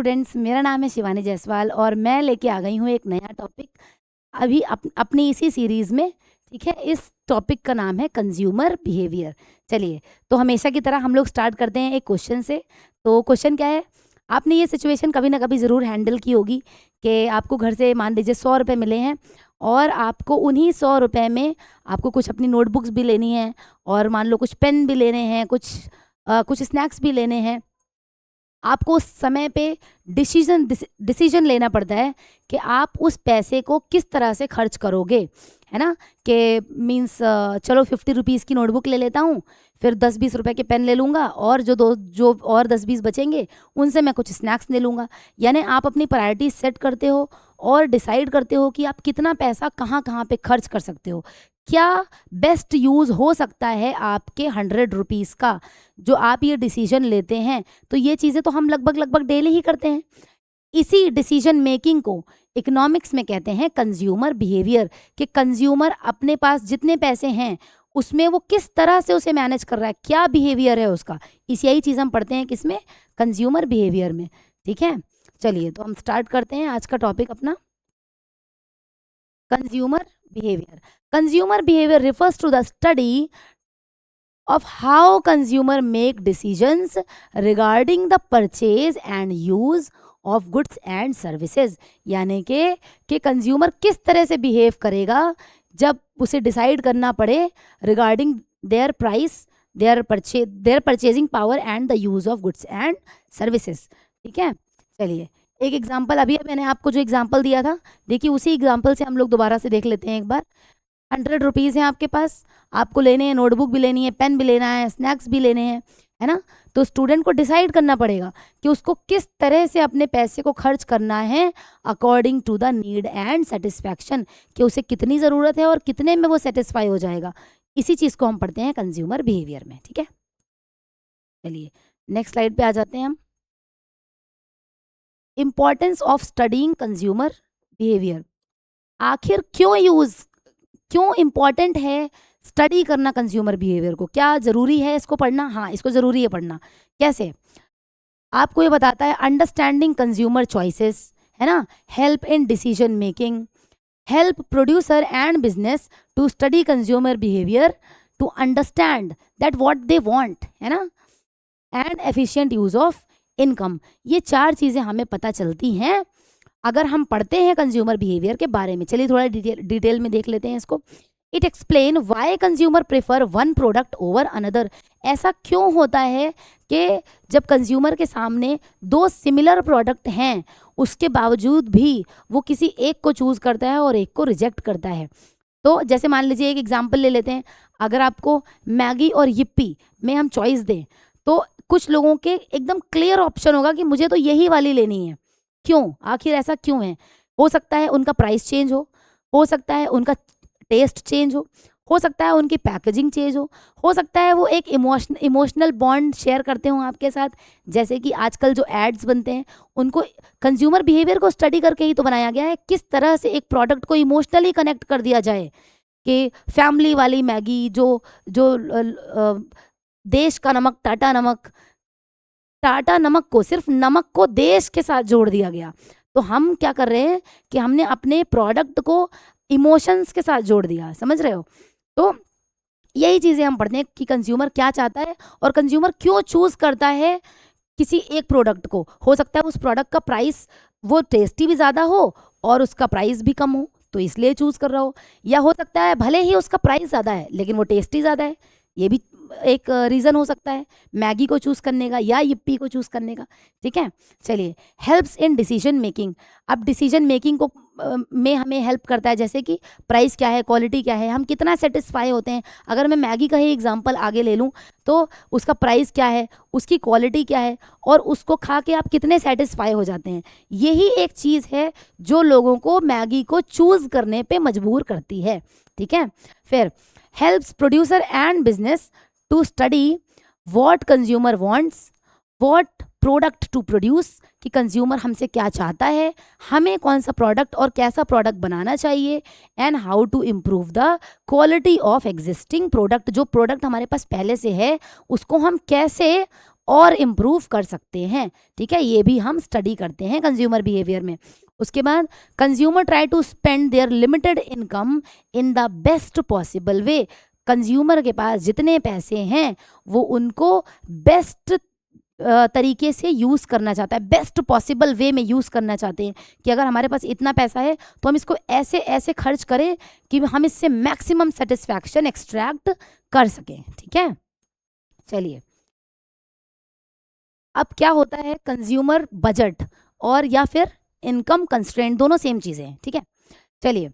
Students, मेरा नाम है शिवानी जायसवाल और मैं लेके आ गई हूँ एक नया टॉपिक अभी अपनी इसी सीरीज़ में। ठीक है, इस टॉपिक का नाम है कंज्यूमर बिहेवियर। चलिए, तो हमेशा की तरह हम लोग स्टार्ट करते हैं एक क्वेश्चन से। तो क्वेश्चन क्या है, आपने ये सिचुएशन कभी ना कभी ज़रूर हैंडल की होगी कि आपको घर से मान लीजिए 100 रुपये मिले हैं और आपको उन्हीं 100 रुपये में आपको कुछ अपनी नोटबुक्स भी लेनी है और मान लो कुछ पेन भी लेने हैं, कुछ स्नैक्स भी लेने हैं। आपको उस समय पे डिसीजन लेना पड़ता है कि आप उस पैसे को किस तरह से खर्च करोगे, है ना। कि मीन्स चलो 50 रुपीज़ की नोटबुक ले लेता हूँ, फिर 10-20 रुपए के पेन ले लूँगा और जो और 10-20 बचेंगे उनसे मैं कुछ स्नैक्स ले लूँगा। यानी आप अपनी प्रायोरिटी सेट करते हो और डिसाइड करते हो कि आप कितना पैसा कहाँ कहाँ पे खर्च कर सकते हो, क्या बेस्ट यूज़ हो सकता है आपके 100 रुपीज़ का। जो आप ये डिसीजन लेते हैं, तो ये चीज़ें तो हम लगभग डेली ही करते हैं। इसी डिसीजन मेकिंग को इकोनॉमिक्स में कहते हैं कंज्यूमर बिहेवियर। कि कंज्यूमर अपने पास जितने पैसे हैं उसमें वो किस तरह से उसे मैनेज कर रहा है, क्या बिहेवियर है उसका। यही चीज़ हम पढ़ते हैं किसमें, कंज्यूमर बिहेवियर में। ठीक है, चलिए तो हम स्टार्ट करते हैं आज का टॉपिक अपना, consumer behaviour. Consumer behaviour refers to the study of how consumer make decisions regarding the purchase and use of goods and services। यानी कि कंज्यूमर किस तरह से बिहेव करेगा जब उसे डिसाइड करना पड़े regarding their price, their purchasing power and the use of goods and services. ठीक है, चलिए एक एग्जांपल, अभी मैंने आपको जो एग्जांपल दिया था, देखिए उसी एग्जांपल से हम लोग दोबारा से देख लेते हैं एक बार। 100 रुपीज़ हैं आपके पास, आपको लेने हैं, नोटबुक भी लेनी है, पेन भी लेना है, स्नैक्स भी लेने हैं, है ना। तो स्टूडेंट को डिसाइड करना पड़ेगा कि उसको किस तरह से अपने पैसे को खर्च करना है according to the need and satisfaction, कि उसे कितनी ज़रूरत है और कितने में वो सेटिस्फाई हो जाएगा। इसी चीज़ को हम पढ़ते हैं कंज्यूमर बिहेवियर में। ठीक है, चलिए नेक्स्ट स्लाइड पे आ जाते हैं हम। Importance of studying consumer behaviour. आखिर क्यों इम्पॉर्टेंट है स्टडी करना कंज्यूमर बिहेवियर को, क्या ज़रूरी है इसको पढ़ना। हाँ, इसको ज़रूरी है पढ़ना। कैसे, आपको ये बताता है अंडरस्टैंडिंग कंज्यूमर चॉइसेस, है ना, help in decision making, help producer and business to study consumer behaviour to understand that what they want, है ना, and efficient use of income. ये 4 चीज़ें हमें पता चलती हैं अगर हम पढ़ते हैं कंज्यूमर बिहेवियर के बारे में। चलिए थोड़ा डिटेल में देख लेते हैं इसको। It explain why consumer prefer one product over another. ऐसा क्यों होता है कि जब कंज्यूमर के सामने 2 सिमिलर प्रोडक्ट हैं उसके बावजूद भी वो किसी एक को चूज़ करता है और एक को रिजेक्ट करता है। तो जैसे मान लीजिए एक एग्जाम्पल ले लेते हैं, अगर आपको मैगी और yippee में हम चॉइस दें तो कुछ लोगों के एकदम क्लियर ऑप्शन होगा कि मुझे तो यही वाली लेनी है। क्यों, आखिर ऐसा क्यों है। हो सकता है उनका प्राइस चेंज हो सकता है उनका टेस्ट चेंज हो सकता है उनकी पैकेजिंग चेंज हो सकता है वो एक इमोशनल बॉन्ड शेयर करते हो आपके साथ। जैसे कि आजकल जो एड्स बनते हैं उनको कंज्यूमर बिहेवियर को स्टडी करके ही तो बनाया गया है, किस तरह से एक प्रोडक्ट को इमोशनली कनेक्ट कर दिया जाए। कि फैमिली वाली मैगी, जो देश का नमक, टाटा नमक को, सिर्फ नमक को देश के साथ जोड़ दिया गया। तो हम क्या कर रहे हैं कि हमने अपने प्रोडक्ट को इमोशंस के साथ जोड़ दिया, समझ रहे हो। तो यही चीज़ें हम पढ़ते हैं कि कंज्यूमर क्या चाहता है और कंज्यूमर क्यों चूज़ करता है किसी एक प्रोडक्ट को। हो सकता है उस प्रोडक्ट का प्राइस, वो टेस्टी भी ज़्यादा हो और उसका प्राइस भी कम हो तो इसलिए चूज़ कर रहा हो, या हो सकता है भले ही उसका प्राइस ज़्यादा है लेकिन वो टेस्टी ज़्यादा है, ये भी एक रीज़न हो सकता है मैगी को चूज़ करने का या yippee को चूज़ करने का। ठीक है, चलिए हेल्प्स इन डिसीजन मेकिंग। अब डिसीजन मेकिंग को में हमें हेल्प करता है, जैसे कि प्राइस क्या है, क्वालिटी क्या है, हम कितना सेटिस्फाई होते हैं। अगर मैं मैगी का ही एग्जांपल आगे ले लूँ तो उसका प्राइस क्या है, उसकी क्वालिटी क्या है और उसको खा के आप कितने सेटिस्फाई हो जाते हैं। यही एक चीज़ है जो लोगों को मैगी को चूज़ करने पे मजबूर करती है। ठीक है, फिर helps producer and business to study what consumer wants, what product to produce, कि कंज्यूमर हमसे क्या चाहता है, हमें कौन सा प्रोडक्ट और कैसा प्रोडक्ट बनाना चाहिए, and how to improve the quality of existing product. जो प्रोडक्ट हमारे पास पहले से है उसको हम कैसे और इम्प्रूव कर सकते हैं। ठीक है, ये भी हम स्टडी करते हैं कंज्यूमर बिहेवियर में। उसके बाद consumer try to spend their limited income in the best possible way. Consumer के पास जितने पैसे हैं वो उनको बेस्ट तरीके से यूज़ करना चाहता है, बेस्ट पॉसिबल वे में यूज़ करना चाहते हैं कि अगर हमारे पास इतना पैसा है तो हम इसको ऐसे ऐसे खर्च करें कि हम इससे मैक्सिमम सेटिस्फैक्शन एक्सट्रैक्ट कर सकें। ठीक है, चलिए अब क्या होता है कंज्यूमर बजट और या फिर इनकम कंस्ट्रेंट, दोनों सेम चीज़ें हैं। ठीक है, चलिए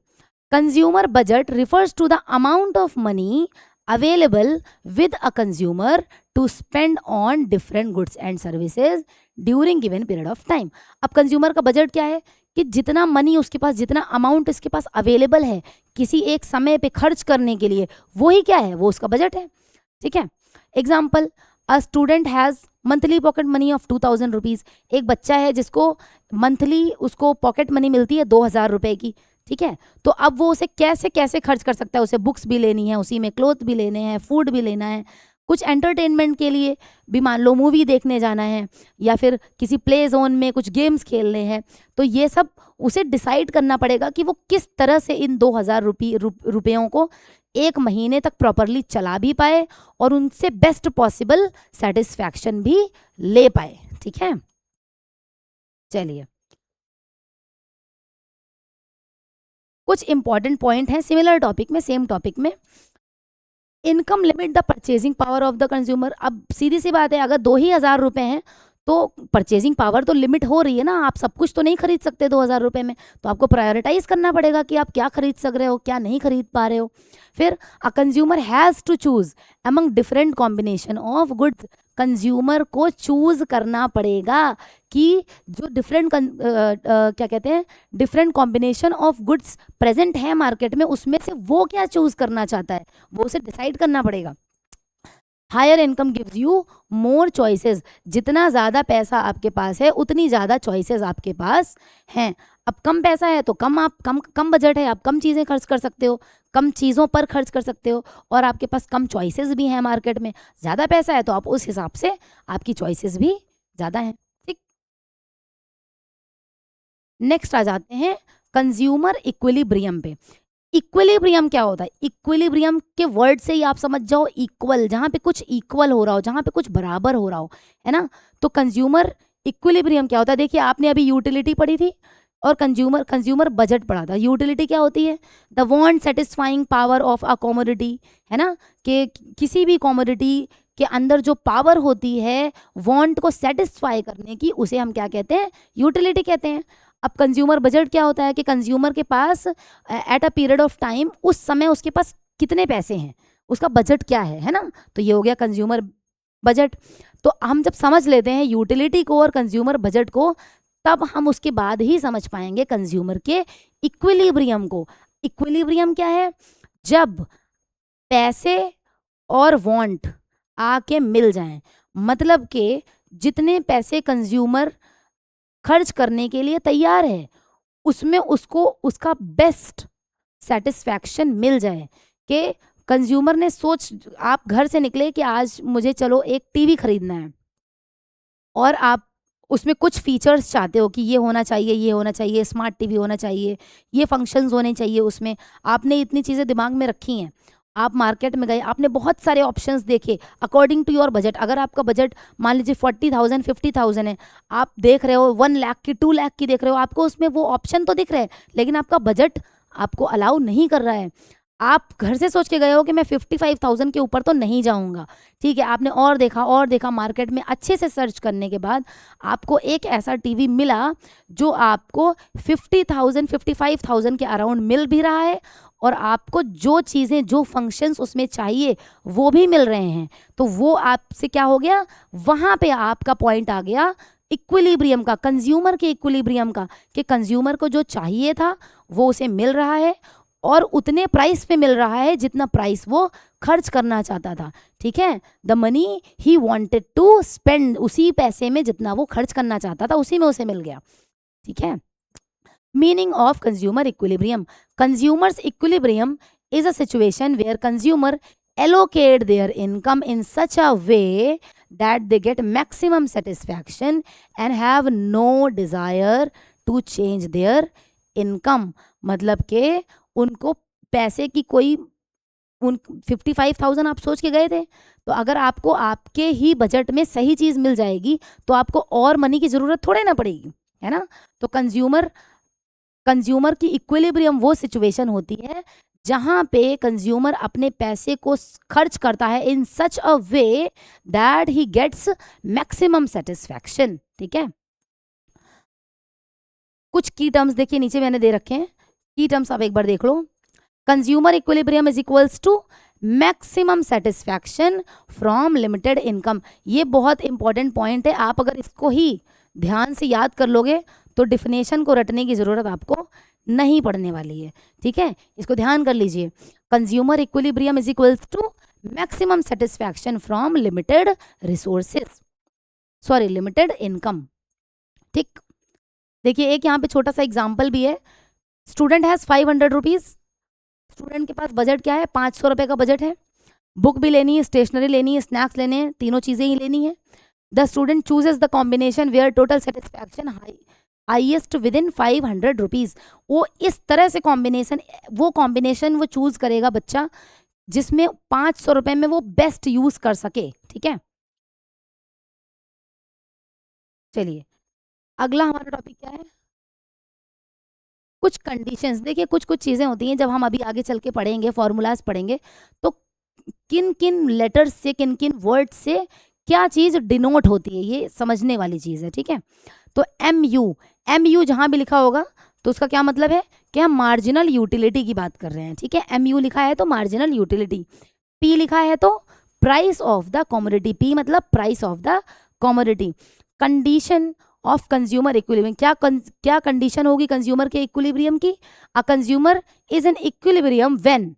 consumer budget refers to the amount of money available with a consumer to spend on different goods and services during given period of time. अब कंज्यूमर का बजट क्या है कि जितना मनी उसके पास, जितना अमाउंट इसके पास अवेलेबल है किसी एक समय पे खर्च करने के लिए, वो ही क्या है, वो उसका बजट है। ठीक है, example, a student has monthly pocket money of 2000 rupees. एक बच्चा है जिसको मंथली उसको पॉकेट मनी मिलती है 2000 रुपये की। ठीक है, तो अब वो उसे कैसे कैसे खर्च कर सकता है, उसे बुक्स भी लेनी है, उसी में क्लोथ भी लेने हैं, फूड भी लेना है, कुछ एंटरटेनमेंट के लिए भी, मान लो मूवी देखने जाना है या फिर किसी प्ले जोन में कुछ गेम्स खेलने हैं, तो ये सब उसे डिसाइड करना पड़ेगा कि वो किस तरह से इन 2000 रुपयों को एक महीने तक प्रॉपरली चला भी पाए और उनसे बेस्ट पॉसिबल सेटिस्फैक्शन भी ले पाए। ठीक है, चलिए कुछ इंपॉर्टेंट पॉइंट हैं सिमिलर टॉपिक में, सेम टॉपिक में। Income limit the purchasing power of the consumer. अब सीधी सी बात है, अगर 2000 रुपये हैं तो परचेजिंग पावर तो लिमिट हो रही है ना, आप सब कुछ तो नहीं खरीद सकते 2000 रुपये में, तो आपको प्रायोरिटाइज करना पड़ेगा कि आप क्या खरीद सक रहे हो, क्या नहीं खरीद पा रहे हो। फिर a consumer has to choose among different combination of goods. Consumer को चूज करना पड़ेगा कि जो डिफरेंट क्या कहते हैं, different combination of goods present है मार्केट में, उसमें से वो क्या चूज करना चाहता है, वो उसे डिसाइड करना पड़ेगा। Higher income gives you more choices. जितना ज़्यादा पैसा आपके पास है उतनी ज़्यादा चॉइसेस आपके पास हैं। अब कम पैसा है तो कम बजट है, आप कम चीज़ें खर्च कर सकते हो, कम चीज़ों पर खर्च कर सकते हो, और आपके पास कम चॉइसेस भी हैं मार्केट में। ज़्यादा पैसा है तो आप उस हिसाब से आपकी चॉइसेस भी ज़्यादा हैं। ठीक, नेक्स्ट आ जाते हैं कंज्यूमर इक्विलिब्रियम पे। इक्विलिब्रियम क्या होता है? इक्विलिब्रियम के वर्ड से ही आप समझ जाओ इक्वल, जहाँ पे कुछ इक्वल हो रहा हो, जहाँ पे कुछ बराबर हो रहा हो, है ना। तो कंज्यूमर इक्विलिब्रियम क्या होता है? देखिए आपने अभी यूटिलिटी पढ़ी थी और कंज्यूमर बजट पढ़ा था। यूटिलिटी क्या होती है? The want satisfying power of a commodity, है ना, कि किसी भी कमोडिटी के अंदर जो पावर होती है वांट को सेटिस्फाई करने की, उसे हम क्या कहते हैं? यूटिलिटी कहते हैं। अब कंज्यूमर बजट क्या होता है कि कंज्यूमर के पास at a period of time, उस समय उसके पास कितने पैसे हैं, उसका बजट क्या है ना। तो ये हो गया कंज्यूमर बजट। तो हम जब समझ लेते हैं यूटिलिटी को और कंज्यूमर बजट को, तब हम उसके बाद ही समझ पाएंगे कंज्यूमर के इक्विलिब्रियम को। इक्विलिब्रियम क्या है? जब पैसे और वांट आके मिल जाएं, मतलब कि जितने पैसे कंज्यूमर खर्च करने के लिए तैयार है उसमें उसको उसका बेस्ट सेटिस्फैक्शन मिल जाए। कि कंज्यूमर ने आप घर से निकले कि आज मुझे चलो एक टीवी खरीदना है, और आप उसमें कुछ फीचर्स चाहते हो कि ये होना चाहिए, ये होना चाहिए, स्मार्ट टीवी होना चाहिए, ये फंक्शंस होने चाहिए उसमें, आपने इतनी चीज़ें दिमाग में रखी हैं। आप मार्केट में गए, आपने बहुत सारे ऑप्शंस देखे अकॉर्डिंग टू योर बजट। अगर आपका बजट मान लीजिए 40,000 50,000 है, आप देख रहे हो 1 लाख की 2 लाख की देख रहे हो, आपको उसमें वो ऑप्शन तो दिख रहे हैं, लेकिन आपका बजट आपको अलाउ नहीं कर रहा है। आप घर से सोच के गए हो कि मैं 55,000 के ऊपर तो नहीं जाऊंगा, ठीक है। आपने और देखा मार्केट में, अच्छे से सर्च करने के बाद आपको एक ऐसा टीवी मिला जो आपको 50,000 55,000 के अराउंड मिल भी रहा है, और आपको जो चीज़ें, जो फंक्शंस उसमें चाहिए वो भी मिल रहे हैं। तो वो आपसे क्या हो गया? वहाँ पे आपका पॉइंट आ गया इक्विलिब्रियम का, कंज्यूमर के इक्विलिब्रियम का, कि कंज्यूमर को जो चाहिए था वो उसे मिल रहा है, और उतने प्राइस पे मिल रहा है जितना प्राइस वो खर्च करना चाहता था। ठीक है, the money he wanted to spend, उसी पैसे में जितना वो खर्च करना चाहता था उसी में उसे मिल गया। ठीक है, meaning of consumer equilibrium. Consumers equilibrium is a situation where consumer allocate their income in such a way that they get maximum satisfaction and have no desire to change their income. मतलब कि उनको पैसे की कोई, उन 55,000 आप सोच के गए थे, तो अगर आपको आपके ही बजट में सही चीज़ मिल जाएगी तो आपको और मनी की ज़रूरत थोड़े ना पड़ेगी, है ना। तो कंज्यूमर की इक्विलिब्रियम वो सिचुएशन होती है जहां पे कंज्यूमर अपने पैसे को खर्च करता है in such a way that he gets maximum satisfaction. ठीक है, कुछ की टर्म्स देखिए नीचे मैंने दे रखे हैं, की टर्म्स आप एक बार देख लो। Consumer equilibrium is equals to maximum satisfaction from limited income. ये बहुत इंपॉर्टेंट पॉइंट है, आप अगर इसको ही ध्यान से याद कर लोगे तो डिफिनेशन को रटने की ज़रूरत आपको नहीं पड़ने वाली है। ठीक है, इसको ध्यान कर लीजिए। Consumer equilibrium is equals to maximum satisfaction from limited resources, sorry limited income. ठीक, देखिए एक यहाँ पे छोटा सा एग्जाम्पल भी है। स्टूडेंट हैज़ 500 रुपीज़, स्टूडेंट के पास बजट क्या है, 500 रुपये का बजट है। बुक भी लेनी है, स्टेशनरी लेनी है, स्नैक्स लेने हैं, तीनों चीज़ें ही लेनी है। The student chooses the combination where total satisfaction highest within 500 rupees. वो इस तरह से कॉम्बिनेशन वो चूज करेगा बच्चा जिसमें 500 रुपये में वो बेस्ट यूज कर सके। ठीक है, चलिए अगला हमारा टॉपिक क्या है, कुछ कंडीशंस। देखिए कुछ कुछ चीज़ें होती हैं जब हम अभी आगे चल के पढ़ेंगे, फॉर्मूलाज पढ़ेंगे, तो किन किन लेटर्स से, किन किन वर्ड से क्या चीज़ डिनोट होती है, ये समझने वाली चीज़ है। ठीक है, तो एम यू जहाँ भी लिखा होगा तो उसका क्या मतलब है कि हम मार्जिनल यूटिलिटी की बात कर रहे हैं। ठीक है, एम यू लिखा है तो मार्जिनल यूटिलिटी, पी लिखा है तो price of the commodity, P मतलब price of the commodity. Condition of consumer equilibrium, क्या कंडीशन होगी कंज्यूमर के इक्विलिब्रियम की। A consumer is an equilibrium when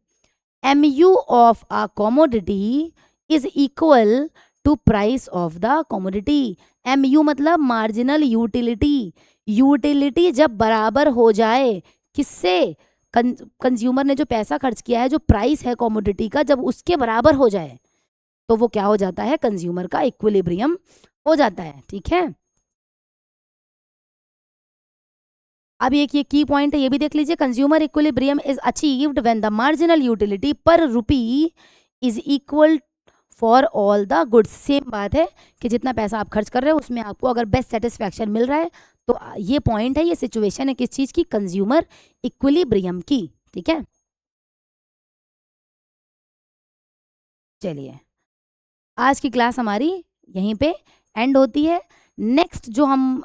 MU of a commodity is equal to price of the commodity. MU मतलब marginal utility, utility जब बराबर हो जाए किससे, कंज्यूमर ने जो पैसा खर्च किया है, जो प्राइस है कमोडिटी का, जब उसके बराबर हो जाए तो वो क्या हो जाता है, कंज्यूमर का इक्विलिब्रियम हो जाता है। ठीक है, अब एक ये की पॉइंट है, ये भी देख लीजिए। Consumer equilibrium is achieved when the marginal utility per rupee is equal for all the goods. Same बात है कि जितना पैसा आप खर्च कर रहे हो उसमें आपको अगर बेस्ट सेटिस्फैक्शन मिल रहा है तो ये पॉइंट है, ये सिचुएशन है किस चीज़ की, कंज्यूमर इक्विलिब्रियम की। ठीक है, चलिए आज की क्लास हमारी यहीं पे एंड होती है। नेक्स्ट जो हम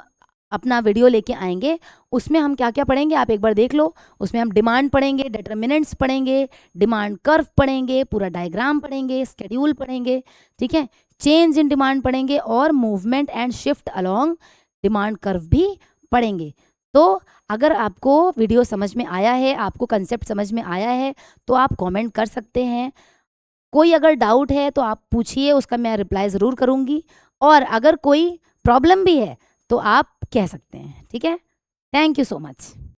अपना वीडियो लेके आएंगे उसमें हम क्या क्या पढ़ेंगे आप एक बार देख लो। उसमें हम डिमांड पढ़ेंगे, डिटर्मिनेंट्स पढ़ेंगे, डिमांड कर्व पढ़ेंगे, पूरा डायग्राम पढ़ेंगे, स्केड्यूल पढ़ेंगे। ठीक है, चेंज इन डिमांड पढ़ेंगे और movement and shift along demand curve भी पढ़ेंगे। तो अगर आपको वीडियो समझ में आया है, आपको कंसेप्ट समझ में आया है तो आप कमेंट कर सकते हैं। कोई अगर डाउट है तो आप पूछिए, उसका मैं रिप्लाई ज़रूर करूँगी। और अगर कोई प्रॉब्लम भी है तो आप कह सकते हैं। ठीक है, थैंक यू सो मच।